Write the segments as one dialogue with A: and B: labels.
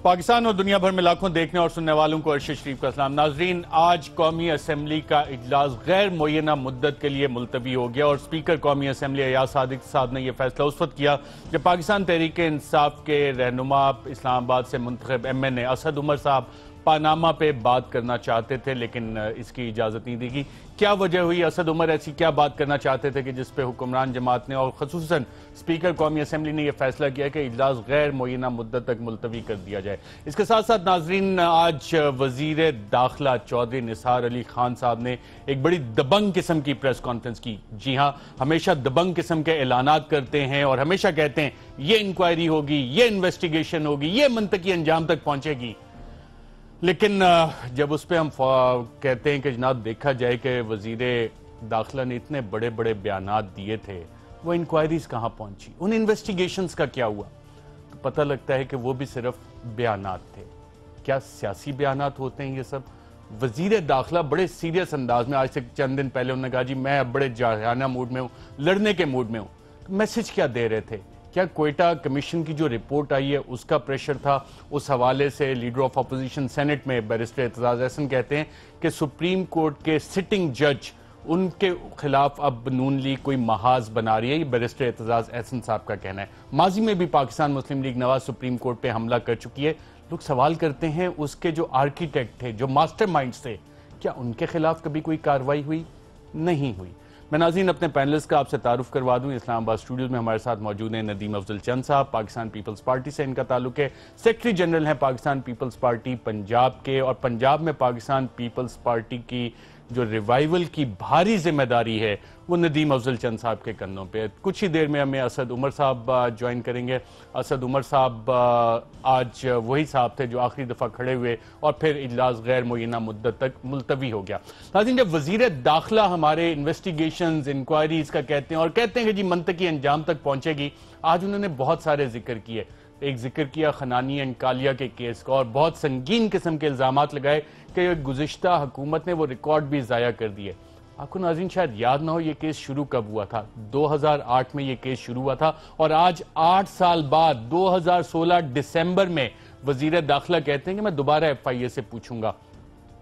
A: پاکستان اور دنیا بھر میں لاکھوں دیکھنے اور سننے والوں کو عرشد شریف کا سلام۔ ناظرین، آج قومی اسمبلی کا اجلاس غیر معینہ مدت کے لیے ملتوی ہو گیا اور اسپیکر قومی اسمبلی ایاز صادق صاحب نے یہ فیصلہ اس وقت کیا جب پاکستان تحریک انصاف کے رہنما اسلام آباد سے منتخب ایم این اے اسد عمر صاحب پاناما پہ بات کرنا چاہتے تھے لیکن اس کی اجازت نہیں دی گئی۔ کیا وجہ ہوئی؟ اسد عمر ایسی کیا بات کرنا چاہتے تھے کہ جس پہ حکمران جماعت نے اور خصوصاً اسپیکر قومی اسمبلی نے یہ فیصلہ کیا کہ اجلاس غیر معینہ مدت تک ملتوی کر دیا جائے؟ اس کے ساتھ ساتھ ناظرین، آج وزیر داخلہ چودھری نثار علی خان صاحب نے ایک بڑی دبنگ قسم کی پریس کانفرنس کی۔ جی ہاں، ہمیشہ دبنگ قسم کے اعلانات کرتے ہیں اور ہمیشہ کہتے ہیں یہ انکوائری ہوگی، یہ انویسٹیگیشن ہوگی، یہ منطقی انجام تک پہنچے گی، لیکن جب اس پہ ہم کہتے ہیں کہ جناب دیکھا جائے کہ وزیر داخلہ نے اتنے بڑے بڑے بیانات دیے تھے، وہ انکوائریز کہاں پہنچی، ان انویسٹیگیشنز کا کیا ہوا، تو پتہ لگتا ہے کہ وہ بھی صرف بیانات تھے۔ کیا سیاسی بیانات ہوتے ہیں یہ سب؟ وزیر داخلہ بڑے سیریس انداز میں آج سے چند دن پہلے انہوں نے کہا جی میں اب بڑے جارحانہ موڈ میں ہوں، لڑنے کے موڈ میں ہوں۔ میسج کیا دے رہے تھے؟ کیا کوئٹہ کمیشن کی جو رپورٹ آئی ہے اس کا پریشر تھا؟ اس حوالے سے لیڈر آف اپوزیشن سینٹ میں بیرسٹر اعتزاز احسن کہتے ہیں کہ سپریم کورٹ کے سٹنگ جج ان کے خلاف اب نون لیگ کوئی محاذ بنا رہی ہے، یہ بیرسٹر اعتزاز احسن صاحب کا کہنا ہے۔ ماضی میں بھی پاکستان مسلم لیگ نواز سپریم کورٹ پہ حملہ کر چکی ہے۔ لوگ سوال کرتے ہیں اس کے جو آرکیٹیکٹ تھے، جو ماسٹر مائنڈز تھے، کیا ان کے خلاف کبھی کوئی کارروائی ہوئی؟ نہیں ہوئی۔ میں ناظرین اپنے پینلسٹ کا آپ سے تعارف کروا دوں۔ اسلام آباد اسٹوڈیوز میں ہمارے ساتھ موجود ہیں ندیم افضل چند صاحب، پاکستان پیپلز پارٹی سے ان کا تعلق ہے، سیکرٹری جنرل ہیں پاکستان پیپلز پارٹی پنجاب کے، اور پنجاب میں پاکستان پیپلز پارٹی کی جو ریوائیول کی بھاری ذمہ داری ہے وہ ندیم افضل چند صاحب کے کندھوں پہ۔ کچھ ہی دیر میں ہمیں اسد عمر صاحب جوائن کریں گے۔ اسد عمر صاحب آج وہی صاحب تھے جو آخری دفعہ کھڑے ہوئے اور پھر اجلاس غیر معینہ مدت تک ملتوی ہو گیا۔ ناظرین، جب وزیر داخلہ ہمارے انویسٹیگیشنز، انکوائریز کا کہتے ہیں اور کہتے ہیں کہ جی منطقی انجام تک پہنچے گی، آج انہوں نے بہت سارے ذکر کیے۔ ایک ذکر کیا خنانی اینڈ کالیا کے کیس کا اور بہت سنگین قسم کے الزامات لگائے کہ گزشتہ حکومت نے وہ ریکارڈ بھی ضائع کر دیے۔ آپ کو ناظرین شاید یاد نہ ہو یہ کیس شروع کب ہوا تھا۔ 2008 میں یہ کیس شروع ہوا تھا اور آج 8 سال بعد 2016 دسمبر میں وزیر داخلہ کہتے ہیں کہ میں دوبارہ ایف آئی اے سے پوچھوں گا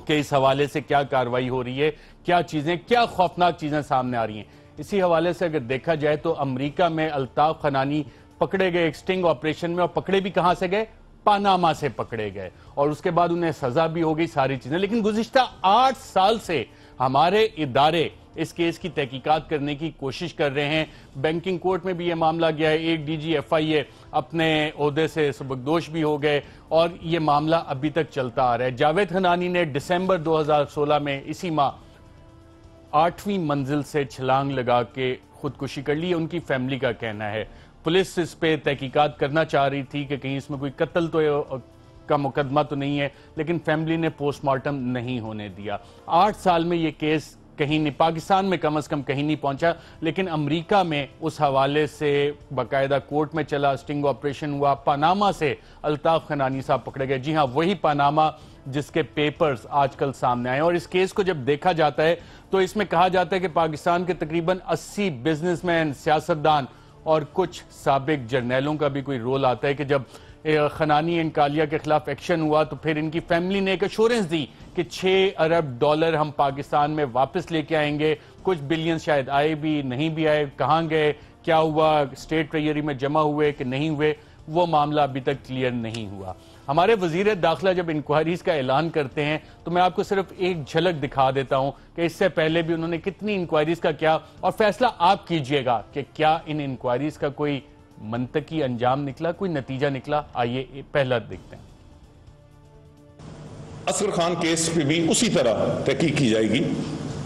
A: کہ اس حوالے سے کیا کارروائی ہو رہی ہے، کیا خوفناک چیزیں سامنے آ رہی ہیں۔ اسی حوالے سے اگر دیکھا جائے تو امریکہ میں الطاف خنانی پکڑے گئے ایک سٹنگ آپریشن میں، اور پکڑے بھی کہاں سے گئے؟ پاناما سے پکڑے گئے، اور اس کے بعد انہیں سزا بھی ہو گئی، ساری چیزیں۔ لیکن گزشتہ 8 سال سے ہمارے ادارے اس کیس کی تحقیقات کرنے کی کوشش کر رہے ہیں۔ بینکنگ کورٹ میں بھی یہ معاملہ گیا ہے، ایک ڈی جی ایف آئی اے اپنے عہدے سے سبکدوش بھی ہو گئے اور یہ معاملہ ابھی تک چلتا آ رہا ہے۔ جاوید خنانی نے دسمبر 2016 میں اسی ماہ 8ویں منزل سے چھلانگ لگا کے خودکشی کر لی، ان کی فیملی کا کہنا ہے۔ پولیس اس پہ تحقیقات کرنا چاہ رہی تھی کہ کہیں اس میں کوئی قتل کا مقدمہ تو نہیں ہے، لیکن فیملی نے پوسٹ مارٹم نہیں ہونے دیا۔ 8 سال میں یہ کیس کہیں نہیں، پاکستان میں کم از کم کہیں نہیں پہنچا، لیکن امریکہ میں اس حوالے سے باقاعدہ کورٹ میں چلا، سٹنگ آپریشن ہوا، پاناما سے الطاف خنانی صاحب پکڑے گئے۔ جی ہاں، وہی پاناما جس کے پیپرز آج کل سامنے آئے، اور اس کیس کو جب دیکھا جاتا ہے تو اس میں کہا جاتا ہے کہ پاکستان کے تقریباً 80 بزنس مین، سیاستدان اور کچھ سابق جرنیلوں کا بھی کوئی رول آتا ہے کہ جب خنانی اینڈ کالیا کے خلاف ایکشن ہوا تو پھر ان کی فیملی نے ایک ایشورنس دی کہ 6 ارب ڈالر ہم پاکستان میں واپس لے کے آئیں گے۔ کچھ بلین شاید آئے بھی نہیں بھی آئے، کہاں گئے، کیا ہوا، اسٹیٹ ٹریجری میں جمع ہوئے کہ نہیں ہوئے، وہ معاملہ ابھی تک کلیئر نہیں ہوا۔ ہمارے وزیر داخلہ جب انکوائریز کا اعلان کرتے ہیں تو میں آپ کو صرف ایک جھلک دکھا دیتا ہوں کہ اس سے پہلے بھی انہوں نے کتنی انکوائریز کا کیا، اور فیصلہ آپ کیجئے گا کہ کیا ان انکوائریز کا کوئی منطقی انجام نکلا، کوئی نتیجہ نکلا۔ آئیے پہلا دیکھتے ہیں۔
B: اصغر خان کیس پہ بھی اسی طرح تحقیق کی جائے گی،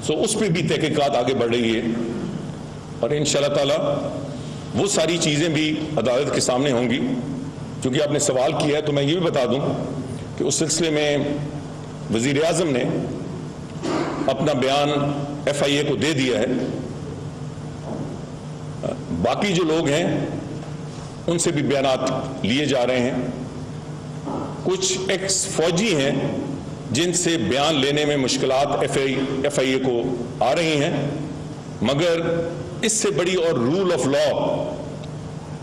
B: اس پہ بھی تحقیقات آگے بڑھ رہی ہے، اور انشاءاللہ تعالی وہ ساری چیزیں بھی عدالت کے سامنے ہوں گی۔ چونکہ آپ نے سوال کیا ہے تو میں یہ بھی بتا دوں کہ اس سلسلے میں وزیر اعظم نے اپنا بیان ایف آئی اے کو دے دیا ہے۔ باقی جو لوگ ہیں ان سے بھی بیانات لیے جا رہے ہیں۔ کچھ ایکس فوجی ہیں جن سے بیان لینے میں مشکلات ایف آئی اے کو آ رہی ہیں، مگر اس سے بڑی اور رول آف لا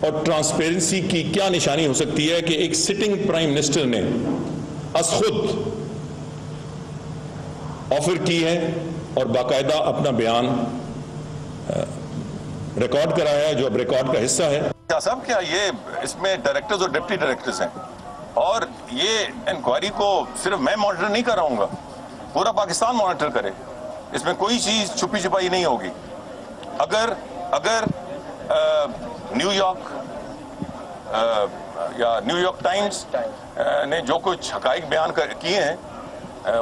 B: اور ٹرانسپیرنسی کی کیا نشانی ہو سکتی ہے کہ ایک سٹنگ پرائم منسٹر نے از خود آفر کی ہے اور باقاعدہ اپنا بیان ریکارڈ کرایا ہے جو اب ریکارڈ کا حصہ ہے.
C: کیا صاحب کیا یہ اس میں ڈائریکٹرز اور ڈپٹی ڈائریکٹرز ہیں اور یہ انکوائری کو صرف میں مانیٹر نہیں کر رہا ہوں گا, پورا پاکستان مانیٹر کرے, اس میں کوئی چیز چھپی چھپائی نہیں ہوگی. اگر نیو یارک یا نیو یارک ٹائمز نے جو کچھ حقائق بیان کیے ہیں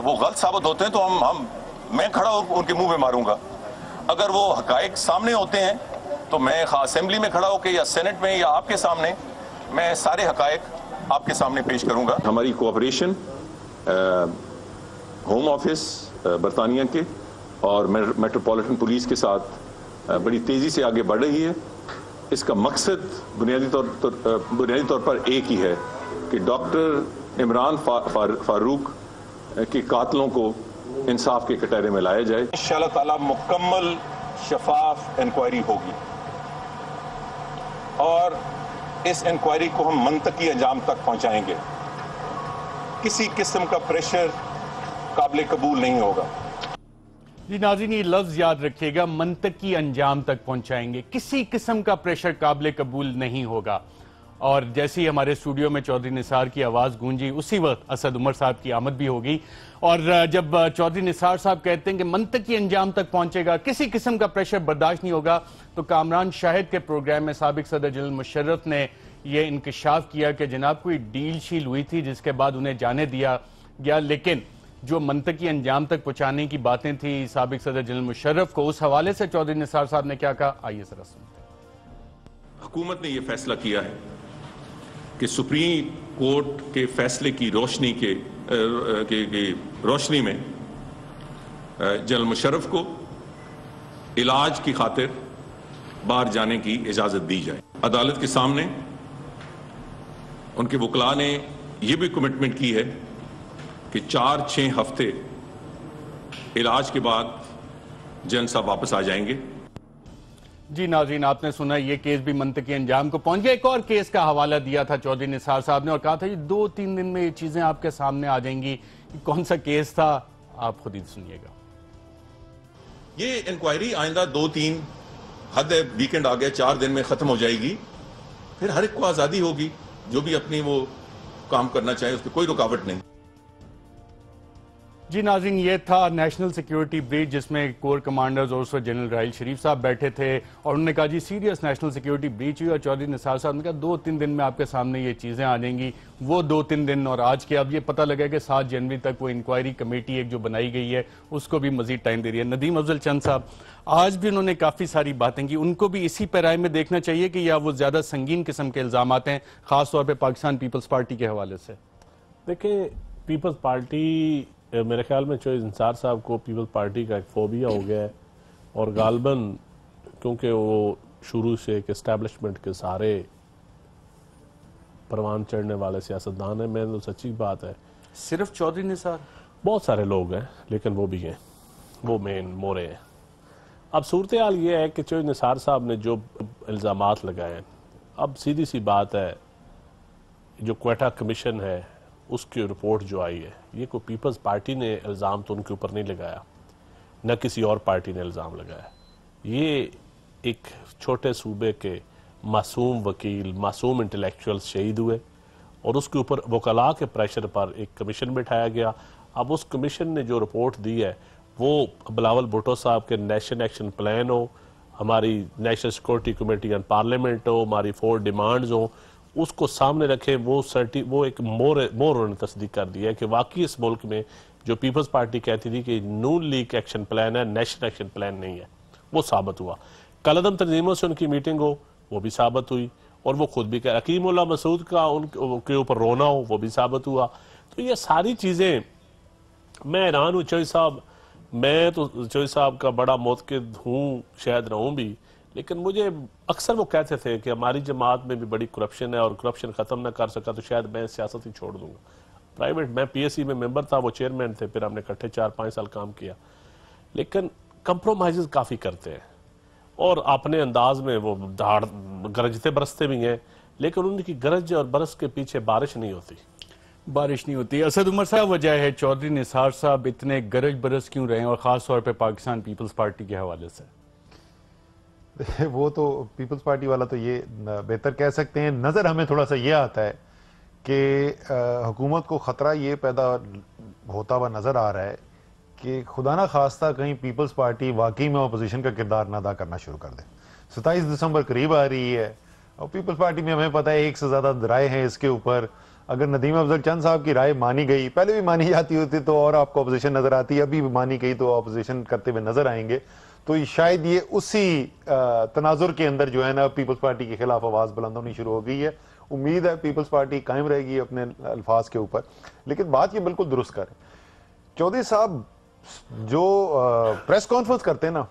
C: وہ غلط ثابت ہوتے ہیں تو میں کھڑا ہو ان کے منہ میں ماروں گا. اگر وہ حقائق سامنے ہوتے ہیں تو میں اسمبلی میں کھڑا ہو کے یا سینٹ میں یا آپ کے سامنے میں سارے حقائق آپ کے سامنے پیش کروں گا.
B: ہماری کوآپریشن ہوم آفس برطانیہ کے اور میٹروپولیٹن پولیس کے ساتھ بڑی تیزی سے آگے بڑھ رہی ہے. اس کا مقصد بنیادی طور پر ایک ہی ہے کہ ڈاکٹر عمران فاروق کے قاتلوں کو انصاف کے کٹہرے میں لایا جائے.
C: انشاءاللہ تعالی مکمل شفاف انکوائری ہوگی اور اس انکوائری کو ہم منطقی انجام تک پہنچائیں گے. کسی قسم کا پریشر قابل قبول نہیں ہوگا.
A: جی ناظرین, یہ لفظ یاد رکھیے گا, منطقی انجام تک پہنچائیں گے, کسی قسم کا پریشر قابل قبول نہیں ہوگا. اور جیسے ہی ہمارے اسٹوڈیو میں چودھری نثار کی آواز گونجی اسی وقت اسد عمر صاحب کی آمد بھی ہوگی. اور جب چودھری نثار صاحب کہتے ہیں کہ منطقی انجام تک پہنچے گا, کسی قسم کا پریشر برداشت نہیں ہوگا, تو کامران شاہد کے پروگرام میں سابق صدر جنرل مشرف نے یہ انکشاف کیا کہ جناب کوئی ڈیل شیل ہوئی تھی جس کے بعد انہیں جانے دیا گیا, لیکن جو منطقی انجام تک پہنچانے کی باتیں تھیں سابق صدر جنرل مشرف کو, اس حوالے سے چودھری نثار صاحب نے کیا کہا, آئیے ذرا سنتے ہیں.
B: حکومت نے یہ فیصلہ کیا ہے کہ سپریم کورٹ کے فیصلے کی روشنی میں جنرل مشرف کو علاج کی خاطر باہر جانے کی اجازت دی جائے. عدالت کے سامنے ان کے وکلاء نے یہ بھی کمٹمنٹ کی ہے کہ 4-6 ہفتے علاج کے بعد جنرل صاحب واپس آ جائیں گے.
A: جی ناظرین, آپ نے سنا یہ کیس بھی منطقی انجام کو پہنچ گیا. ایک اور کیس کا حوالہ دیا تھا چودھری نثار صاحب نے اور کہا تھا یہ 2-3 دن میں یہ چیزیں آپ کے سامنے آ جائیں گی. کون سا کیس تھا, آپ خود ہی سنیے گا.
B: یہ انکوائری آئندہ 2-3 حد ویکنڈ آ گیا 4 دن میں ختم ہو جائے گی. پھر ہر ایک کو آزادی ہوگی جو بھی اپنی وہ کام کرنا چاہے, اس پہ کوئی رکاوٹ نہیں.
A: جی ناظرین, یہ تھا نیشنل سیکیورٹی بریچ جس میں کور کمانڈرز اور جنرل راحیل شریف صاحب بیٹھے تھے اور انہوں نے کہا جی سیریس نیشنل سیکیورٹی بریچ ہوئی, اور چودھری نثار صاحب نے کہا 2-3 دن میں آپ کے سامنے یہ چیزیں آ جائیں گی. وہ 2-3 دن اور آج کے اب یہ پتہ لگا کہ 7 جنوری تک وہ انکوائری کمیٹی ایک جو بنائی گئی ہے اس کو بھی مزید ٹائم دے رہی ہے. ندیم افضل چند صاحب, آج بھی انہوں نے کافی ساری باتیں کی, ان کو بھی اسی پیرائی میں دیکھنا چاہیے کہ یا وہ زیادہ سنگین قسم کے الزامات ہیں خاص طور پہ پاکستان پیپلز پارٹی کے حوالے سے؟
D: دیکھیں, پیپلز پارٹی میرے خیال میں چودھری نثار صاحب کو پیپلز پارٹی کا ایک فوبیا ہو گیا ہے, اور غالباً کیونکہ وہ شروع سے ایک اسٹیبلشمنٹ کے سارے پروان چڑھنے والے سیاستدان ہیں. میں تو سچی بات ہے,
A: صرف چودھری نثار؟
D: بہت سارے لوگ ہیں لیکن وہ بھی ہیں, وہ مین مورے ہیں. اب صورتحال یہ ہے کہ چودھری نثار صاحب نے جو الزامات لگائے ہیں, اب سیدھی سی بات ہے, جو کوئٹہ کمیشن ہے اس کی رپورٹ جو آئی ہے, یہ کوئی پیپلز پارٹی نے الزام تو ان کے اوپر نہیں لگایا, نہ کسی اور پارٹی نے الزام لگایا. یہ ایک چھوٹے صوبے کے معصوم وکیل, معصوم انٹلیکچوئلز شہید ہوئے اور اس کے اوپر وکلاء کے پریشر پر ایک کمیشن بٹھایا گیا. اب اس کمیشن نے جو رپورٹ دی ہے وہ بلاول بھٹو صاحب کے نیشنل ایکشن پلان ہو, ہماری national security committee on parliament ہو, ہماری 4 ڈیمانڈز ہوں, اس کو سامنے رکھے. وہ ایک مور انہوں نے تصدیق کر دیا ہے کہ واقعی اس ملک میں جو پیپلز پارٹی کہتی تھی کہ نون لیگ ایکشن پلان ہے, نیشنل ایکشن پلان نہیں ہے, وہ ثابت ہوا. کالعدم تنظیموں سے ان کی میٹنگ ہو, وہ بھی ثابت ہوئی, اور وہ خود بھی کہ حکیم اللہ مسعود کا ان کے اوپر رونا ہو, وہ بھی ثابت ہوا. تو یہ ساری چیزیں, میں حیران ہوں چودھری صاحب, میں تو چودھری صاحب کا بڑا معتقد ہوں, شاید رہوں بھی, لیکن مجھے اکثر وہ کہتے تھے کہ ہماری جماعت میں بھی بڑی کرپشن ہے اور کرپشن ختم نہ کر سکا تو شاید میں سیاست ہی چھوڑ دوں گا. پرائیویٹ, میں پی ایس سی میں ممبر تھا, وہ چیئرمین تھے, پھر ہم نے اکٹھے 4-5 سال کام کیا, لیکن کمپرومائزز کافی کرتے ہیں. اور اپنے انداز میں وہ دھاڑ گرجتے برستے بھی ہیں، لیکن ان کی گرج اور برس کے پیچھے بارش نہیں ہوتی.
A: بارش نہیں ہوتی. اسد عمر صاحب، وجہ ہے چودھری نثار صاحب اتنے گرج برس کیوں رہے ہیں، اور خاص طور پہ پاکستان پیپلز پارٹی کے حوالے سے؟
E: وہ تو پیپلز پارٹی والا تو یہ بہتر کہہ سکتے ہیں. نظر ہمیں تھوڑا سا یہ آتا ہے کہ حکومت کو خطرہ یہ پیدا ہوتا ہوا نظر آ رہا ہے کہ خدا نہ خواستہ کہیں پیپلز پارٹی واقعی میں اپوزیشن کا کردار نہ ادا کرنا شروع کر دے. 27 دسمبر قریب آ رہی ہے اور پیپلز پارٹی میں ہمیں پتہ ہے ایک سے زیادہ رائے ہیں اس کے اوپر. اگر ندیم افضل چند صاحب کی رائے مانی گئی، پہلے بھی مانی جاتی ہوتی تو اور آپ کو اپوزیشن نظر آتی، ابھی بھی مانی گئی تو اپوزیشن کرتے ہوئے نظر آئیں گے. تو شاید یہ اسی تناظر کے اندر جو ہے نا پیپلز پارٹی کے خلاف آواز بلند ہونی شروع ہو گئی ہے. امید ہے پیپلز پارٹی قائم رہے گی اپنے الفاظ کے اوپر. لیکن بات یہ بالکل درست کریں، چودھری صاحب جو پریس کانفرنس کرتے ہیں نا،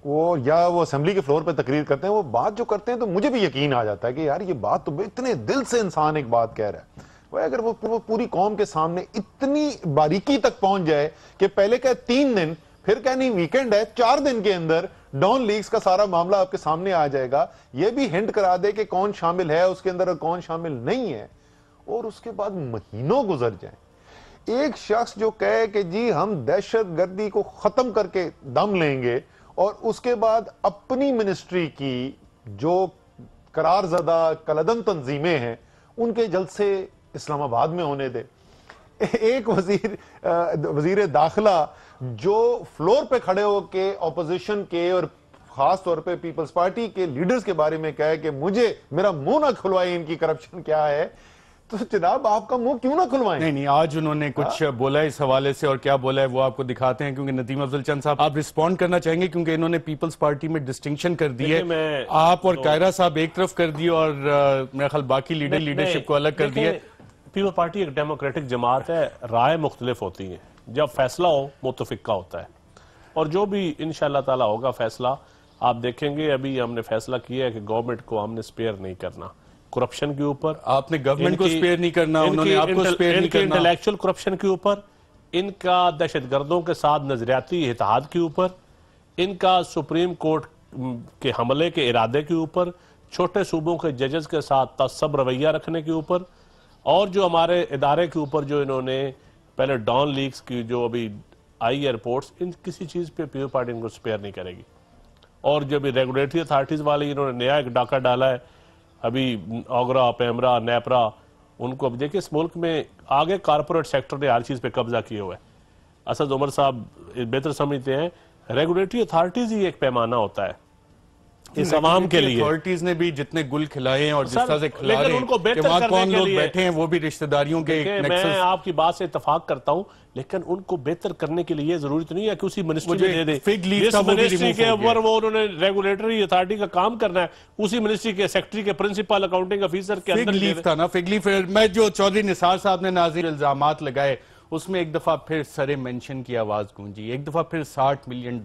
E: وہ یا وہ اسمبلی کے فلور پہ تقریر کرتے ہیں، وہ بات جو کرتے ہیں تو مجھے بھی یقین آ جاتا ہے کہ یار یہ بات تو اتنے دل سے انسان ایک بات کہہ رہا ہے. اگر وہ پوری قوم کے سامنے اتنی باریکی تک پہنچ جائے کہ پہلے کہ 3 دن، پھر کہ نہیں ویکینڈ ہے، 4 دن کے اندر ڈان لیگز کا سارا معاملہ آپ کے سامنے آ جائے گا، یہ بھی ہنٹ کرا دے کہ کون شامل ہے اس کے اندر اور کون شامل نہیں ہے، اور اس کے بعد مہینوں گزر جائیں. ایک شخص جو کہے کہ جی ہم دہشت گردی کو ختم کر کے دم لیں گے، اور اس کے بعد اپنی منسٹری کی جو قرار زدہ کلعدم تنظیمیں ہیں ان کے جلسے اسلام آباد میں ہونے دے. ایک وزیر داخلہ جو فلور پہ کھڑے ہو کے اپوزیشن کے اور خاص طور پہ پیپلز پارٹی کے لیڈرز کے بارے میں کہے کہ میرا منہ نہ کھلوائیں ان کی کرپشن کیا ہے، تو جناب آپ کا منہ کیوں نہ کھلوائیں؟
A: نہیں، آج انہوں نے کچھ بولا اس حوالے سے، اور کیا بولا ہے وہ آپ کو دکھاتے ہیں. کیونکہ ندیم افضل چند صاحب آپ رسپونڈ کرنا چاہیں گے، کیونکہ انہوں نے پیپلز پارٹی میں ڈسٹنکشن کر دی ہے. آپ اور قائرہ صاحب ایک طرف کر دی اور میرا خیال باقی لیڈرشپ کو الگ کر دیا.
D: پیپل پارٹی ایک ڈیموکریٹک جماعت ہے، رائے مختلف ہوتی ہیں، جب فیصلہ ہو متفق کا ہوتا ہے، اور جو بھی انشاءاللہ تعالی ہوگا فیصلہ آپ دیکھیں گے. ابھی ہم نے فیصلہ کیا ہے کہ گورنمنٹ کو ہم نے سپیئر نہیں کرنا کرپشن کے اوپر.
A: آپ نے گورنمنٹ کو سپیئر نہیں کرنا، انہوں نے آپ کو سپیئر نہیں کرنا.
D: انٹلیکچول کرپشن کے اوپر، ان کا دہشت گردوں کے ساتھ نظریاتی اتحاد کے اوپر، ان کا سپریم کورٹ کے حملے کے ارادے کے اوپر، چھوٹے صوبوں کے ججز کے ساتھ تعصب رویہ رکھنے کے اوپر، اور جو ہمارے ادارے کے اوپر جو انہوں نے پہلے ڈان لیگز کی جو ابھی آئی ہے رپورٹس، ان کسی چیز پہ پیپل پارٹی ان کو سپیئر نہیں کرے گی. اور جو ابھی ریگولیٹری اتھارٹیز والے انہوں نے نیا ایک ڈاکہ ڈالا ہے، ابھی اوگرا، پیمرا، نیپرا، ان کو اب دیکھیں اس ملک میں آگے کارپوریٹ سیکٹر نے ہر چیز پہ قبضہ کیے ہوئے. اسد عمر صاحب بہتر سمجھتے ہیں ریگولیٹری اتھارٹیز ہی ایک پیمانہ ہوتا ہے اس عوام کے لیے.
A: اتھارٹیز نے بھی جتنے گل کھلائے ہیں اور جس طرح سے کھلا رہے ہیں کہ وہاں کون لوگ بیٹھے ہیں وہ بھی رشتہ داریوں کے
D: میں آپ کی بات سے اتفاق کرتا ہوں، لیکن ان کو بہتر کرنے کے لیے ضروری تو نہیں ہے کہ اسی منسٹری میں دے دے. جس منسٹری کے اوپر وہ انہوں نے ریگولیٹری اتھارٹی کا کام کرنا ہے، اسی منسٹری کے سیکٹری کے پرنسپل اکاؤنٹنگ افیسر کے اندر
A: لیف تھا نا. فگ لیف میں جو چودھری نثار صاحب نے ناظرین الزامات لگائے اس میں ایک دفعہ پھر سرے مینشن کی آواز گونجی، ایک دفعہ پھر $60 ملین.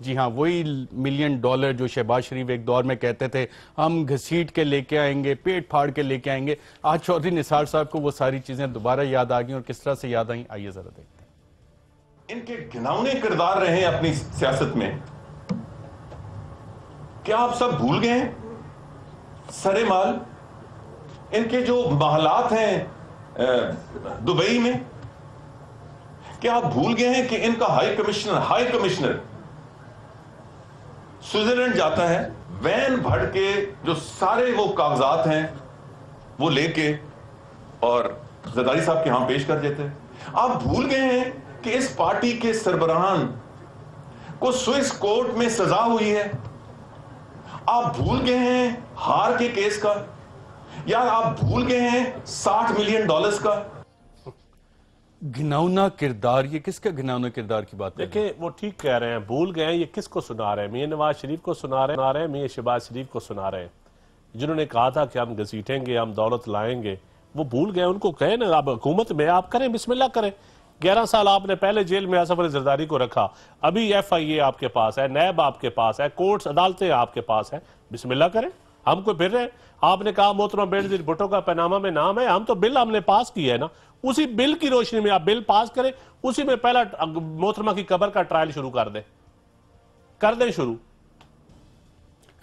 A: جی ہاں، وہی $1 ملین جو شہباز شریف ایک دور میں کہتے تھے ہم گھسیٹ کے لے کے آئیں گے، پیٹ پھاڑ کے لے کے آئیں گے. آج چودھری نثار صاحب کو وہ ساری چیزیں دوبارہ یاد آ گئیں، اور کس طرح سے یاد آئیں آئیے ذرا دیکھتے ہیں.
C: ان کے گھناؤنے کردار رہے ہیں اپنی سیاست میں، کیا آپ سب بھول گئے ہیں سرے مال ان کے جو محلات ہیں دبئی میں؟ کیا آپ بھول گئے ہیں کہ ان کا ہائی کمشنر سوئٹزرلینڈ جاتا ہے، وین بھر کے جو سارے وہ کاغذات ہیں وہ لے کے اور زرداری صاحب کے ہاں پیش کر دیتے ہیں؟ آپ بھول گئے ہیں کہ اس پارٹی کے سربراہان کو سوئس کورٹ میں سزا ہوئی ہے؟ آپ بھول گئے ہیں ہار کے کیس کا؟ یا آپ بھول گئے ہیں $60 ملین کا؟
A: گھناؤنا کردار، یہ کس کا گھناؤنا کردار کی بات ہے؟
D: دیکھیں وہ ٹھیک کہہ رہے ہیں، بھول گئے ہیں. یہ کس کو سنا رہے ہیں؟ میاں نواز شریف کو سنا رہے ہیں، میاں شہباز شریف کو سنا رہے ہیں، جنہوں نے کہا تھا کہ ہم گھسیٹیں گے، ہم دولت لائیں گے. وہ بھول گئے. ان کو کہیں نا آپ حکومت میں آپ کریں، بسم اللہ کریں. 11 سال آپ نے پہلے جیل میں آصف علی زرداری کو رکھا، ابھی FIA آپ کے پاس ہے، نیب آپ کے پاس ہے، کورٹس عدالتیں آپ کے پاس ہے، بسم اللہ کریں. ہم کو پھر رہے ہیں. آپ نے کہا محترمہ بینظیر بھٹو کا پیناما میں نام ہے، ہم تو بل ہم نے پاس کیا ہے نا، اسی بل کی روشنی میں آپ بل پاس کریں، اسی میں پہلا محترمہ کی قبر کا ٹرائل شروع کر دیں شروع.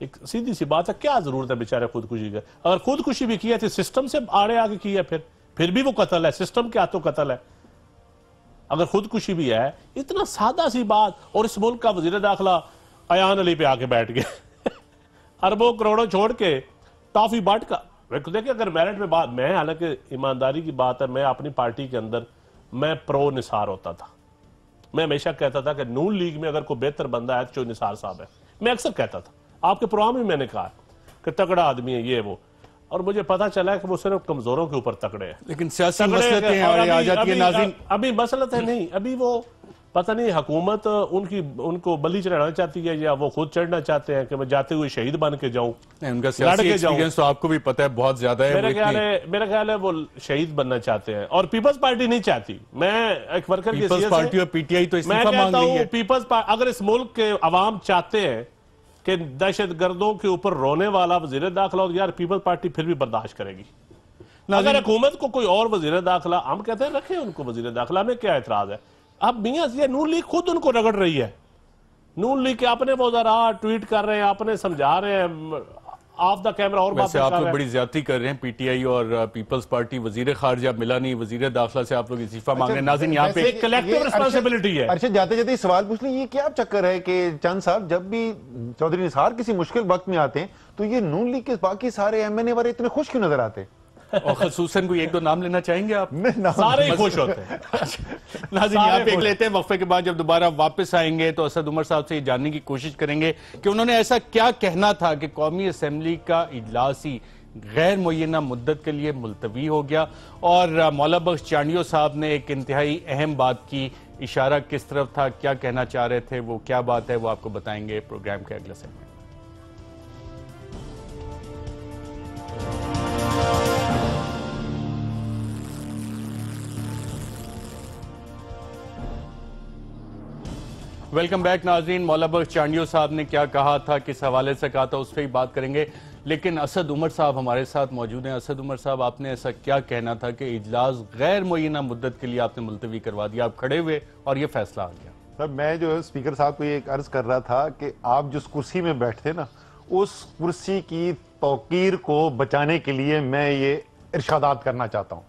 D: ایک سیدھی سی بات ہے، کیا ضرورت ہے بیچارے خودکشی کا؟ اگر خودکشی بھی کیا تھی سسٹم سے آڑے آگے کی ہے، پھر بھی وہ قتل ہے، سسٹم کے ہاتھوں قتل ہے۔ اگر خودکشی بھی ہے، اتنا سادہ سی بات، اور اس ملک کا وزیر داخلہ ایان علی پہ آ کے بیٹھ گئے اربوں کروڑوں چھوڑ کے ٹافی بٹ کا۔ دیکھیں اگر میرٹ میں بات، میں حالانکہ ایمانداری کی بات ہے، میں اپنی پارٹی کے اندر میں پرو نثار ہوتا تھا، میں ہمیشہ کہتا تھا کہ نون لیگ میں اگر کوئی بہتر بندہ ہے تو چوہے نثار صاحب ہے، میں اکثر کہتا تھا، آپ کے پروگرام میں میں نے کہا کہ تگڑا آدمی ہے یہ وہ، اور مجھے پتا چلا ہے کہ وہ صرف کمزوروں کے اوپر تگڑے ہیں،
A: لیکن سیاسی مسئلتیں اور آ جاتی ہیں ناظرین۔
D: ابھی مسئلت ہے نہیں، ابھی وہ پتہ نہیں حکومت ان کو بلی چڑھانا چاہتی ہے یا وہ خود چڑھنا چاہتے ہیں کہ میں جاتے ہوئے شہید بن کے جاؤں،
A: ان کا سیاسی ایکسپیرینس تو آپ کو بھی پتہ ہے بہت زیادہ ہے۔
D: میرا خیال ہے وہ شہید بننا چاہتے ہیں، اور پیپلز پارٹی نہیں چاہتی۔ میں ایک ورکر کی
A: پیپلز پارٹی اور پی ٹی آئی تو
D: میں
A: استعفیٰ مانگ
D: کہتا
A: رہی
D: ہوں
A: ہے۔
D: پیپلز پارٹی، اگر اس ملک کے عوام چاہتے ہیں کہ دہشت گردوں کے اوپر رونے والا وزیر داخلہ ہو، یار پیپلز پارٹی پھر بھی برداشت کرے گی۔ اگر حکومت کو کوئی اور وزیر داخلہ، ہم کہتے ہیں رکھیں ان کو وزیر داخلہ، ہمیں کیا اعتراض ہے؟ اب میاں یہ نون لیگ خود ان کو رگڑ رہی ہے، نون لیگ کے اپنے وزراء ٹویٹ کر رہے ہیں، اپنے سمجھا رہے ہیں آف دا کیمرہ، اور
A: ویسے آپ لوگ بڑی زیادتی کر رہے ہیں، پی ٹی آئی اور پیپلز پارٹی، وزیر خارجہ ملا نہیں، وزیر داخلہ سے آپ لوگ استعفیٰ مانگ رہے ہیں۔ ناظرین یہاں پہ
D: ایک کلیکٹیو ریسپانسبلٹی ہے۔
E: ارشد جاتے جاتے سوال پوچھ لیں، یہ کیا چکر ہے کہ چند صاحب جب بھی چودھری نثار کسی مشکل وقت میں آتے ہیں تو یہ نون لیگ کے باقی سارے ایم این اے والے اتنے خوش کیوں نظر آتے ہیں؟
A: اور خصوصاً کوئی ایک دو نام لینا چاہیں گے آپ؟
D: سارے ہی خوش ہوتے ہیں۔
A: ناظرین یہاں پہ ایک لیتے ہیں وقفے کے بعد، جب دوبارہ واپس آئیں گے تو اسد عمر صاحب سے یہ جاننے کی کوشش کریں گے کہ انہوں نے ایسا کیا کہنا تھا کہ قومی اسمبلی کا اجلاسی غیر معینہ مدت کے لیے ملتوی ہو گیا، اور مولا بخش چانڈیو صاحب نے ایک انتہائی اہم بات کی، اشارہ کس طرف تھا، کیا کہنا چاہ رہے تھے، وہ کیا بات ہے، وہ آپ کو بتائیں گے پروگرام کے اگلے سیگمنٹ۔ ویلکم بیک ناظرین۔ مولا بخش چانڈیو صاحب نے کیا کہا تھا، کس حوالے سے کہا تھا، اس پہ ہی بات کریں گے، لیکن اسد عمر صاحب ہمارے ساتھ موجود ہیں۔ اسد عمر صاحب، آپ نے ایسا کیا کہنا تھا کہ اجلاس غیر معینہ مدت کے لیے آپ نے ملتوی کروا دیا، آپ کھڑے ہوئے اور یہ فیصلہ آ گیا؟
E: سر میں جو ہے اسپیکر صاحب کو یہ ایک عرض کر رہا تھا کہ آپ جس کرسی میں بیٹھتے نا، اس کرسی کی توقیر کو بچانے کے لیے میں یہ ارشادات کرنا چاہتا ہوں،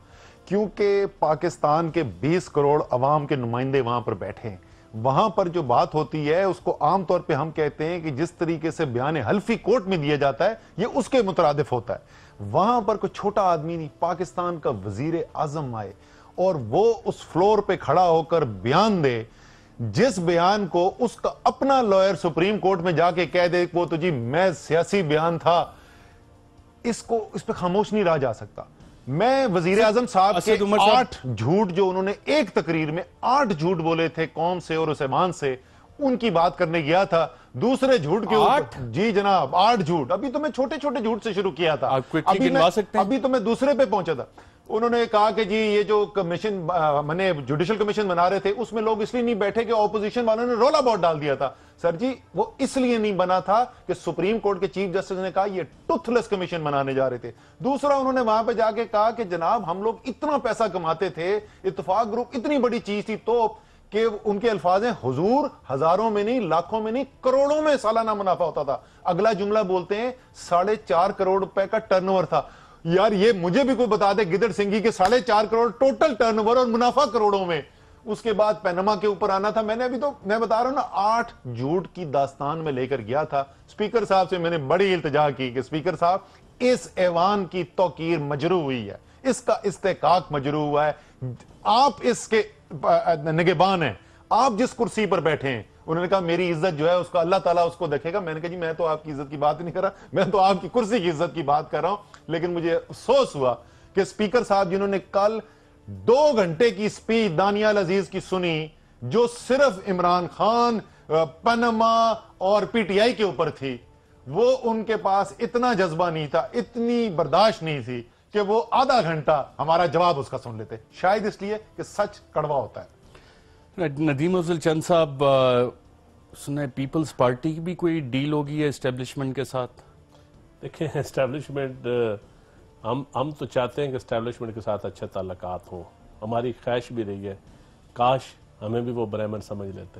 E: کیونکہ پاکستان کے 20 کروڑ عوام کے نمائندے وہاں پر بیٹھے ہیں۔ وہاں پر جو بات ہوتی ہے اس کو عام طور پہ ہم کہتے ہیں کہ جس طریقے سے بیان حلفی کورٹ میں دیا جاتا ہے یہ اس کے مترادف ہوتا ہے۔ وہاں پر کوئی چھوٹا آدمی نہیں، پاکستان کا وزیر اعظم آئے اور وہ اس فلور پہ کھڑا ہو کر بیان دے، جس بیان کو اس کا اپنا لائر سپریم کورٹ میں جا کے کہہ دے وہ تو جی میں سیاسی بیان تھا، اس پہ خاموش نہیں رہا جا سکتا۔ میں وزیر اعظم صاحب کے 8 جھوٹ جو انہوں نے ایک تقریر میں 8 جھوٹ بولے تھے قوم سے اور اس ایمان سے، ان کی بات کرنے گیا تھا۔ دوسرے جھوٹ کے اوپر، جی جناب 8 جھوٹ، ابھی تو میں چھوٹے چھوٹے جھوٹ سے شروع کیا تھا، ابھی تو میں دوسرے پہ پہنچا تھا۔ انہوں نے کہا کہ جی یہ جو کمیشن جوڈیشل کمیشن بنا رہے تھے اس میں لوگ اس لیے نہیں بیٹھے کہ اپوزیشن والوں نے رولا بہت ڈال دیا تھا۔ سر جی وہ اس لیے نہیں بنا تھا کہ سپریم کورٹ کے چیف جسٹس نے کہا یہ ٹوتھ لیس کمیشن بنانے جا رہے تھے۔ دوسرا انہوں نے وہاں پہ جا کے کہا کہ جناب ہم لوگ اتنا پیسہ کماتے تھے، اتفاق گروپ اتنی بڑی چیز تھی تو کہ ان کے الفاظ ہیں حضور ہزاروں میں نہیں، لاکھوں میں نہیں، کروڑوں میں سالانہ منافع ہوتا تھا۔ اگلا جملہ بولتے ہیں 4.5 کروڑ روپے کا ٹرن اوور تھا۔ یار یہ مجھے بھی کوئی بتا دے گدڑ سنگھی کے 4.5 کروڑ ٹوٹل ٹرن اوور اور منافع کروڑوں میں۔ اس کے بعد پینما کے اوپر آنا تھا۔ میں بتا رہا ہوں نا 8 جھوٹ کی داستان میں لے کر گیا تھا۔ اسپیکر صاحب سے میں نے بڑی التجا کی کہ اسپیکر صاحب اس ایوان کی توقیر مجروح ہوئی ہے، اس کا استحقاق مجروح ہوا ہے، آپ اس کے نگہبان ہیں، آپ جس کرسی پر بیٹھے ہیں۔ انہوں نے کہا میری عزت جو ہے اس کا اللہ تعالیٰ اس کو دیکھے گا۔ میں نے کہا جی میں تو آپ کی عزت کی بات نہیں کر رہا، میں تو آپ کی کرسی کی عزت کی بات کر رہا ہوں۔ لیکن مجھے افسوس ہوا کہ اسپیکر صاحب جنہوں نے کل 2 گھنٹے کی سپیچ دانیال عزیز کی سنی، جو صرف عمران خان، پنما اور پی ٹی آئی کے اوپر تھی، وہ ان کے پاس اتنا جذبہ نہیں تھا، اتنی برداشت نہیں تھی کہ وہ آدھا گھنٹہ ہمارا جواب اس کا سن لیتے، شاید اس لیے کہ سچ کڑوا ہوتا ہے۔
A: ندیم افضل چند صاحب، سنیں پیپلز پارٹی کی بھی کوئی ڈیل ہوگی ہے اسٹیبلشمنٹ کے ساتھ؟
D: دیکھیں اسٹیبلشمنٹ، ہم تو چاہتے ہیں کہ اسٹیبلشمنٹ کے ساتھ اچھے تعلقات ہوں، ہماری خواہش بھی رہی ہے کاش ہمیں بھی وہ برہمن سمجھ لیتے،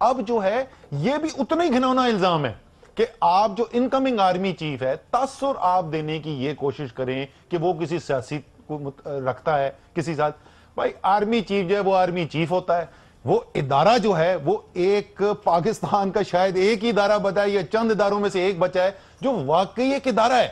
E: اب جو ہے یہ بھی اتنا ہی گھناؤنا الزام ہے کہ آپ جو انکمنگ آرمی چیف ہے تاثر آپ دینے کی یہ کوشش کریں کہ وہ کسی سیاسی کو رکھتا ہے کسی ساتھ. بھائی آرمی چیف جو ہے وہ آرمی چیف ہوتا ہے, وہ ادارہ جو ہے وہ ایک پاکستان کا شاید ایک ہی ادارہ بچا ہے یا چند اداروں میں سے ایک بچا ہے جو واقعی ایک ادارہ ہے.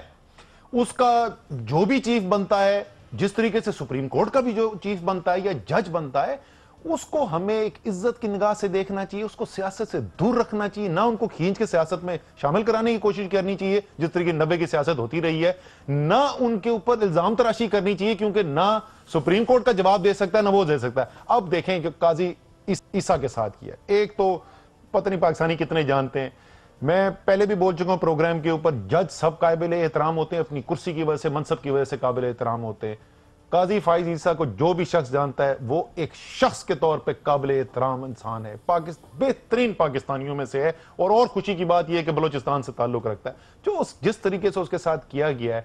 E: اس کا جو بھی چیف بنتا ہے, جس طریقے سے سپریم کورٹ کا بھی جو چیف بنتا ہے یا جج بنتا ہے, اس کو ہمیں ایک عزت کی نگاہ سے دیکھنا چاہیے, اس کو سیاست سے دور رکھنا چاہیے, نہ ان کو کھینچ کے سیاست میں شامل کرانے کی کوشش کرنی چاہیے جس طریقے 90 کی سیاست ہوتی رہی ہے, نہ ان کے اوپر الزام تراشی کرنی چاہیے کیونکہ نہ سپریم کورٹ کا جواب دے سکتا ہے نہ وہ دے سکتا ہے. اب دیکھیں کہ قاضی عیسیٰ کے ساتھ کیا, ایک تو پتہ نہیں پاکستانی کتنے جانتے ہیں, میں پہلے بھی بول چکا ہوں پروگرام کے اوپر, جج سب قابل احترام ہوتے ہیں, اپنی کرسی کی وجہ سے منصب کی وجہ سے قابل احترام ہوتے ہیں. قاضی فائز عیسیٰ کو جو بھی شخص جانتا ہے وہ ایک شخص کے طور پہ قابل احترام انسان ہے, بہترین پاکستانیوں میں سے ہے, اور خوشی کی بات یہ ہے کہ بلوچستان سے تعلق رکھتا ہے. جو جس طریقے سے اس کے ساتھ کیا گیا ہے,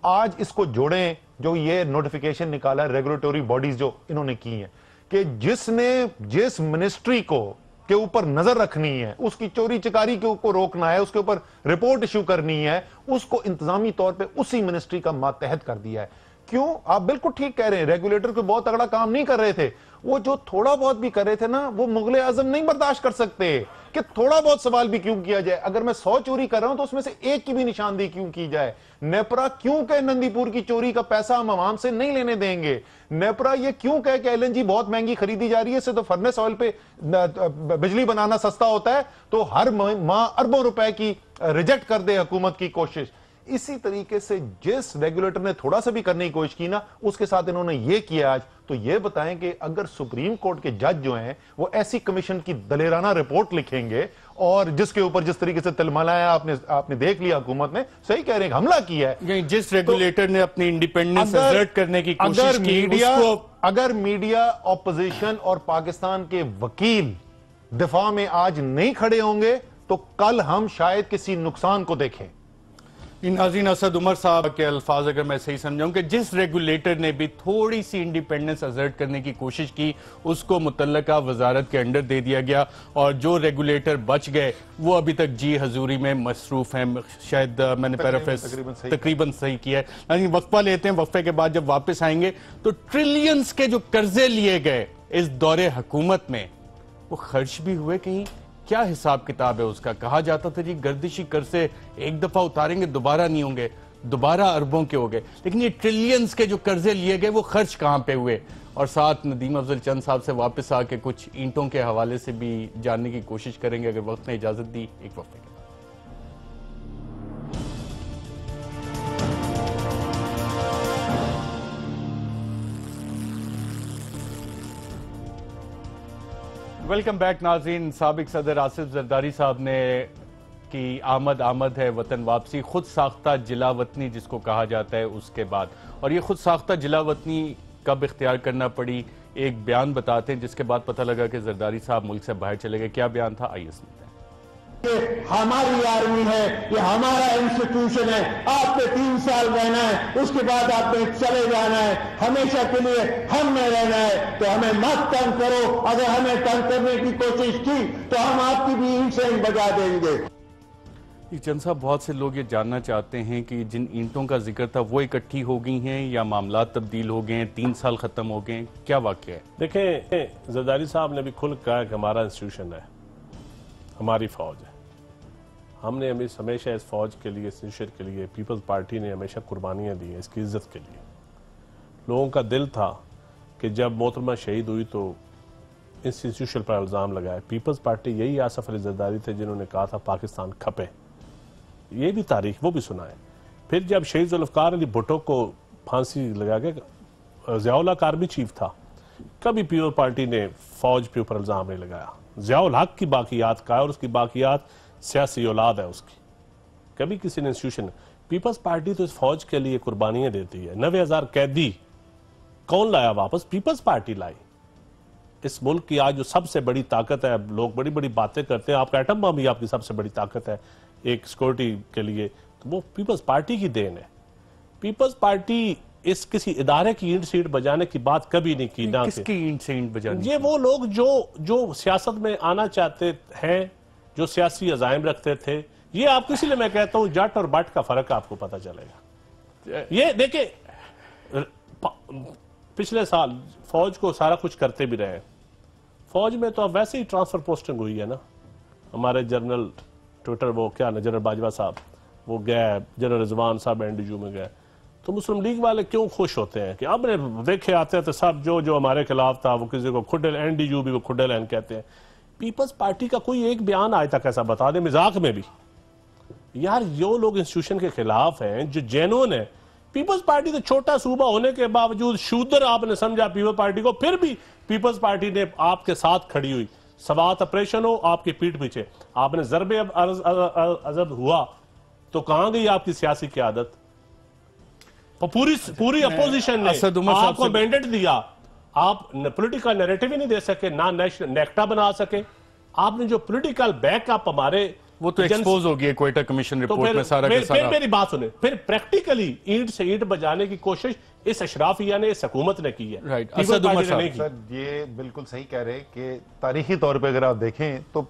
E: آج اس کو جوڑیں جو یہ نوٹیفیکیشن نکالا ہے ریگولیٹوری باڈیز جو انہوں نے کی ہیں کہ جس نے جس منسٹری کو کے اوپر نظر رکھنی ہے, اس کی چوری چکاری کے اوپر روکنا ہے, اس کے اوپر رپورٹ ایشو کرنی ہے, اس کو انتظامی طور پہ اسی منسٹری کا ماتحت کر دیا ہے. کیوں؟ آپ بالکل ٹھیک کہہ رہے ہیں, ریگولیٹر کو بہت تگڑا کام نہیں کر رہے تھے, وہ جو تھوڑا بہت بھی کر رہے تھے نا وہ مغل اعظم نہیں برداشت کر سکتے کہ تھوڑا بہت سوال بھی کیوں کیا جائے. اگر میں 100 چوری کر رہا ہوں تو اس میں سے ایک کی بھی نشاندہی کیوں کی جائے. نیپرا کیوں کہ نندی پور کی چوری کا پیسہ ہم عوام سے نہیں لینے دیں گے. نیپرا یہ کیوں کہ LNG بہت مہنگی خریدی جا رہی ہے, اس سے تو فرنس آئل پہ بجلی بنانا سستا ہوتا ہے, تو ہر ماہ اربوں روپے کی ریجیکٹ کر دے حکومت کی کوشش. اسی طریقے سے جس ریگولیٹر نے تھوڑا سا بھی کرنے کی کوشش کی نا, اس کے ساتھ انہوں نے یہ کیا آج. تو یہ بتائیں کہ اگر سپریم کورٹ کے جج جو ہیں وہ ایسی کمیشن کی دلیرانہ رپورٹ لکھیں گے اور جس کے اوپر جس طریقے سے تلملایا آپ نے دیکھ لیا, حکومت نے صحیح کہہ رہے ہیں حملہ کیا ہے,
A: جس ریگولیٹر نے اپنی انڈیپینڈنس ایگزرٹ کرنے کی کوشش کی,
E: اگر میڈیا اپوزیشن اور پاکستان کے وکیل دفاع میں آج نہیں کھڑے ہوں گے تو کل ہم شاید کسی نقصان کو دیکھیں.
A: ناظرین, اسد عمر صاحب کے الفاظ اگر میں صحیح سمجھاؤں کہ جس ریگولیٹر نے بھی تھوڑی سی انڈیپینڈنس ایگزرٹ کرنے کی کوشش کی اس کو متعلقہ وزارت کے انڈر دے دیا گیا, اور جو ریگولیٹر بچ گئے وہ ابھی تک جی حضوری میں مصروف ہیں. شاید میں نے پیرافریز تقریباً صحیح کیا ہے. لیکن وقفہ لیتے ہیں, وقفے کے بعد جب واپس آئیں گے تو ٹریلینز کے جو قرضے لیے گئے اس دور حکومت میں وہ خرچ بھی ہوئے کہیں, کیا حساب کتاب ہے اس کا؟ کہا جاتا تھا جی گردشی قرضے ایک دفعہ اتاریں گے دوبارہ نہیں ہوں گے, دوبارہ اربوں کے ہو گئے, لیکن یہ ٹریلینز کے جو قرضے لیے گئے وہ خرچ کہاں پہ ہوئے؟ اور ساتھ ندیم افضل چند صاحب سے واپس آ کے کچھ اینٹوں کے حوالے سے بھی جاننے کی کوشش کریں گے اگر وقت نے اجازت دی. ایک وقفے کے ویلکم بیک. ناظرین, سابق صدر آصف زرداری صاحب نے کی آمد ہے وطن واپسی, خود ساختہ جلا وطنی جس کو کہا جاتا ہے اس کے بعد, اور یہ خود ساختہ جلا وطنی کب اختیار کرنا پڑی, ایک بیان بتاتے ہیں جس کے بعد پتہ لگا کہ زرداری صاحب ملک سے باہر چلے گئے. کیا بیان تھا, آئیے سنتے ہیں.
F: ہماری آرمی ہے, یہ ہمارا انسٹیٹیوشن ہے, آپ نے 3 سال رہنا ہے, اس کے بعد آپ نے چلے جانا ہے, ہمیشہ کے لیے ہم میں رہنا ہے, تو ہمیں مت تنگ کرو. اگر ہمیں تنگ کرنے کی کوشش کی تو ہم آپ کی بھی اینٹ سے بجا دیں گے.
A: چند صاحب, بہت سے لوگ یہ جاننا چاہتے ہیں کہ جن اینٹوں کا ذکر تھا وہ اکٹھی ہو گئی ہیں یا معاملات تبدیل ہو گئے ہیں, 3 سال ختم ہو گئے ہیں, کیا واقعہ ہے؟
D: دیکھیں, زرداری صاحب نے بھی کھل کہا کہ ہمارا انسٹیٹیوشن ہے, ہماری فوج ہے, ہم نے ہمیشہ اس فوج کے لیے, اس انسٹیٹیوشن کے لیے, پیپلز پارٹی نے ہمیشہ قربانیاں دی ہیں اس کی عزت کے لیے. لوگوں کا دل تھا کہ جب محترمہ شہید ہوئی تو اس انسٹیٹیوشن پر الزام لگائے. پیپلز پارٹی یہی آصف علی زرداری تھے جنہوں نے کہا تھا پاکستان کھپے, یہ بھی تاریخ وہ بھی سنائے. پھر جب شہید ذوالفقار علی بھٹو کو پھانسی لگا کے, ضیاء الحق آرمی چیف تھا, کبھی پیپلز پارٹی نے فوج پہ اوپر الزام نہیں لگایا. ضیاء الحق کی باقیات کا ہے اور اس کی باقیات سیاسی اولاد ہے اس کی, کبھی کسی نے انسٹیٹیوشن. پیپلز پارٹی تو اس فوج کے لیے قربانیاں دیتی ہے. 90,000 قیدی کون لایا واپس؟ پیپلز پارٹی لائی. اس ملک کی آج جو سب سے بڑی طاقت ہے, لوگ بڑی بڑی باتیں کرتے ہیں, آپ کا ایٹم بم بھی آپ کی سب سے بڑی طاقت ہے ایک سیکورٹی کے لیے, تو وہ پیپلز پارٹی کی دین ہے. پیپلز پارٹی اس کسی ادارے کی اینٹ سینٹ بجانے کی بات کبھی نہیں کی.
A: کس کی اینٹ سینٹ بجانے؟
D: یہ وہ لوگ جو سیاست میں آنا چاہتے ہیں, جو سیاسی عزائم رکھتے تھے. یہ آپ کو اسی لیے میں کہتا ہوں جٹ اور بٹ کا فرق آپ کو پتہ چلے گا. یہ دیکھیں پچھلے سال فوج کو سارا کچھ کرتے بھی رہے. فوج میں تو اب ویسے ہی ٹرانسفر پوسٹنگ ہوئی ہے نا. ہمارے جنرل ٹویٹر وہ کیا نا جنرل باجوہ صاحب وہ گئے, جنرل رضوان صاحب NDU میں گئے. تو مسلم لیگ والے کیوں خوش ہوتے ہیں کہ اب دیکھے آتے تھے سب جو ہمارے خلاف تھا وہ کسی کو کھڈل NDU بھی وہ کھڈل این کہتے ہیں. پیپلز پارٹی کا کوئی ایک بیان آج تک ایسا بتا دے مذاق میں بھی. یار جو لوگ انسٹیٹیوشن کے خلاف ہیں جو جینون ہیں, پیپلز پارٹی تو چھوٹا صوبہ ہونے کے باوجود شودر آپ نے سمجھا پیپلز پارٹی کو, پھر بھی پیپلز پارٹی نے آپ کے ساتھ کھڑی ہوئی. سوات اپریشن ہو آپ کی پیٹھ پیچھے, آپ نے ضرب عضب ہوا تو کہاں گئی آپ کی سیاسی قیادت؟ پوری اپوزیشن نے آپ کو مینڈیٹ دیا, آپ پولیٹیکل نیریٹو ہی نہیں دے سکے, نہ نیکٹا بنا سکے. آپ نے جو پولیٹیکل بیک اپ ہمارے
A: وہ تو ایکسپوز ہو گئی کوئٹہ کمیشن رپورٹ میں سارا کا سارا.
D: میری بات سنیں, پھر پریکٹیکلی اینٹ سے اینٹ بجانے کی کوشش اس اشرافیہ نے, اس حکومت نے کی ہے.
A: اسد عمر صاحب
E: سر یہ بالکل صحیح کہہ رہے کہ تاریخی طور پہ اگر آپ دیکھیں تو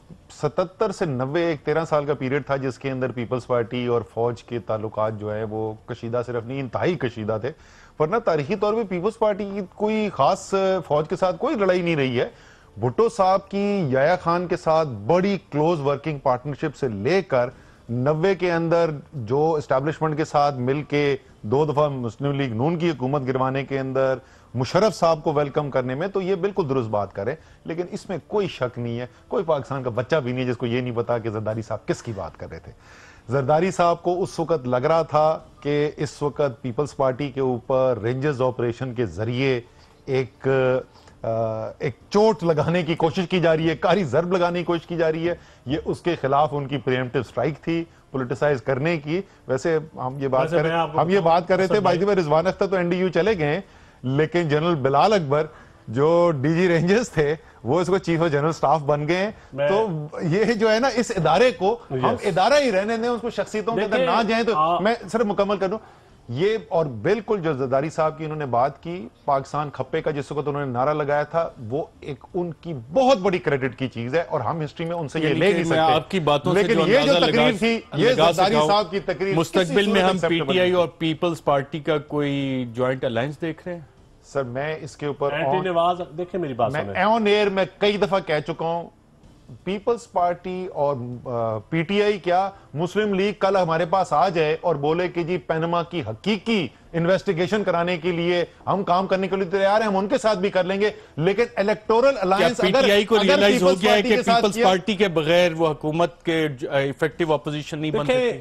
E: 77 سے 90 ایک 13 سال کا پیریڈ تھا جس کے اندر پیپلز پارٹی اور فوج کے تعلقات جو ہے وہ کشیدہ صرف نہیں انتہائی کشیدہ تھے. ورنہ تاریخی طور پہ پیپلز پارٹی کی کوئی خاص فوج کے ساتھ کوئی لڑائی نہیں رہی ہے. بھٹو صاحب کی یحییٰ خان کے ساتھ بڑی کلوز ورکنگ پارٹنرشپ سے لے کر 90 کے اندر جو اسٹیبلشمنٹ کے ساتھ مل کے 2 دفعہ مسلم لیگ نون کی حکومت گروانے کے اندر مشرف صاحب کو ویلکم کرنے میں, تو یہ بالکل درست بات کریں. لیکن اس میں کوئی شک نہیں ہے, کوئی پاکستان کا بچہ بھی نہیں ہے جس کو یہ نہیں پتا کہ زرداری صاحب کس کی بات کر رہے تھے. زرداری صاحب کو اس وقت لگ رہا تھا کہ اس وقت پیپلز پارٹی کے اوپر رینجرز آپریشن کے ذریعے ایک چوٹ لگانے کی کوشش کی جا رہی ہے, کاری ضرب لگانے کی کوشش کی جا رہی ہے. یہ اس کے خلاف ان کی پریمپٹیو سٹرائک تھی پولیٹیسائز کرنے کی. ویسے ہم یہ بات کر رہے تھے بائی دی وے رضوان اختر تو NDU چلے گئے, لیکن جنرل بلال اکبر جو DG رینجرز تھے وہ اس کو چیف آف جنرل سٹاف بن گئے. تو یہ جو ہے نا اس ادارے کو ہم ادارہ ہی رہنے دیں, اس کو شخصیتوں کے اندر نہ جائیں. تو میں صرف مکمل کر دوں یہ, اور بالکل جو زرداری صاحب کی انہوں نے بات کی پاکستان کھپے کا جس وقت انہوں نے نعرہ لگایا تھا, وہ ایک ان کی بہت بڑی کریڈٹ کی چیز ہے اور ہم ہسٹری میں ان سے یہ لے نہیں سکتے.
A: آپ کی باتوں سے
E: لیکن یہ جو تقریر تھی یہ زرداری صاحب کی تقریر,
A: مستقبل میں ہم PTI اور پیپلز پارٹی کا کوئی جوائنٹ الائنس دیکھ رہے ہیں؟
E: سر میں اس کے اوپر
D: دیکھیں میری بات سنیں,
E: میں آن ایئر میں کئی دفعہ کہہ چکا ہوں, پیپلز پارٹی اور PTI کیا مسلم لیگ کل ہمارے پاس آ جائے اور بولے کہ جی پینما کی حقیقی انویسٹیگیشن کرانے کے لیے ہم کام کرنے کے لیے تیار ہیں, ہم ان کے ساتھ بھی کر لیں گے. لیکن الیکٹورل الائنس
A: PTI کو ریئلائز ہو گیا ہے کہ پیپلز پارٹی کے بغیر وہ حکومت کے ایفیکٹیو اپوزیشن نہیں بن سکتی.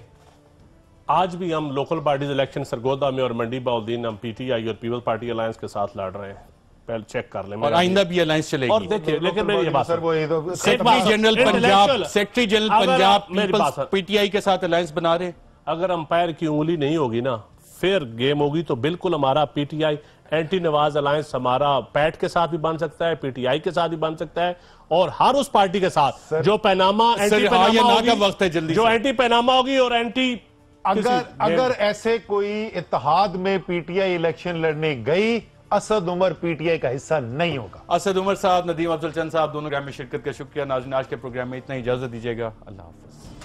D: آج بھی ہم لوکل پارٹیز الیکشن سرگودا میں اور منڈی باؤدین ہم PTI اور پیپلز پارٹی الائنس کے ساتھ لڑ رہے ہیں. پہلے چیک کر لیں,
A: اور آئندہ بھی الائنس چلے گی.
D: اور دیکھیں لیکن میری یہ بات
A: secretary general Punjab peoples PTI کے ساتھ الائنس بنا رہے ہیں.
D: اگر امپائر کی انگلی نہیں ہوگی نا پھر گیم ہوگی, تو بالکل ہمارا PTI اینٹی نواز الائنس ہمارا پیٹ کے ساتھ بھی بن سکتا ہے, PTI کے ساتھ بھی بن سکتا ہے, اور ہر اس پارٹی کے ساتھ جو پیناما اینٹی پیناما ہوگی اور اینٹی.
E: اگر ایسے کوئی اتحاد میں PTI الیکشن لڑنے گئی, اسد عمر PTI کا حصہ نہیں ہوگا.
A: اسد عمر صاحب, ندیم افضل چند صاحب دونوں میں شرکت کا شکریہ. ناظرین آج کے پروگرام میں اتنا, اجازت دیجیے گا, اللہ حافظ.